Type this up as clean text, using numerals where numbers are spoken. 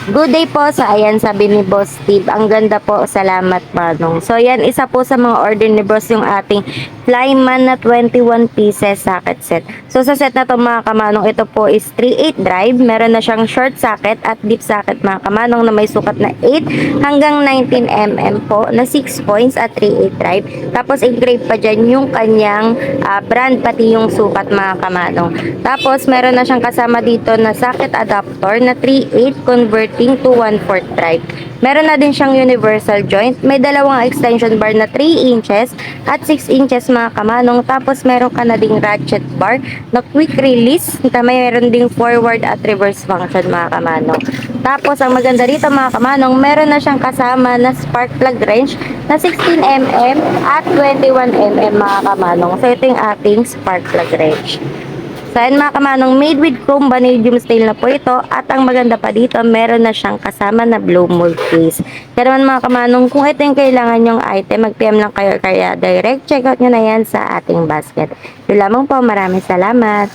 Good day po sa ayan, sabi ni Boss Steve. Ang ganda po, salamat Manong. So yan, isa po sa mga order ni Boss yung ating Flyman na 21 pieces socket set. So sa set na to mga kamanong, ito po is 3/8 drive. Meron na siyang short socket at deep socket mga kamanong na may sukat na 8 hanggang 19 mm po na 6 points at 3/8 drive. Tapos engrave pa dyan yung kanyang brand pati yung sukat mga kamanong. Tapos meron na siyang kasama dito na socket adapter na 3/8 converting to 1/4 drive. Meron na din siyang universal joint. May dalawang extension bar na 3 inches at 6 inches mga kamanong. Tapos meron ka na ding ratchet bar na quick release. Meron ding forward at reverse function mga kamanong. Tapos ang maganda rito mga kamanong, meron na siyang kasama na spark plug wrench na 16 mm at 21 mm mga kamanong. So ito yung ating spark plug wrench. So ayan mga kamanong, made with chrome vanadium steel na po ito. At ang maganda pa dito, meron na siyang kasama na blow mold case. Kaya naman mga kamanong, kung ito yung kailangan yung item, mag-PM lang kayo kaya direct check out nyo na yan sa ating basket. Yun lamang po, maraming salamat.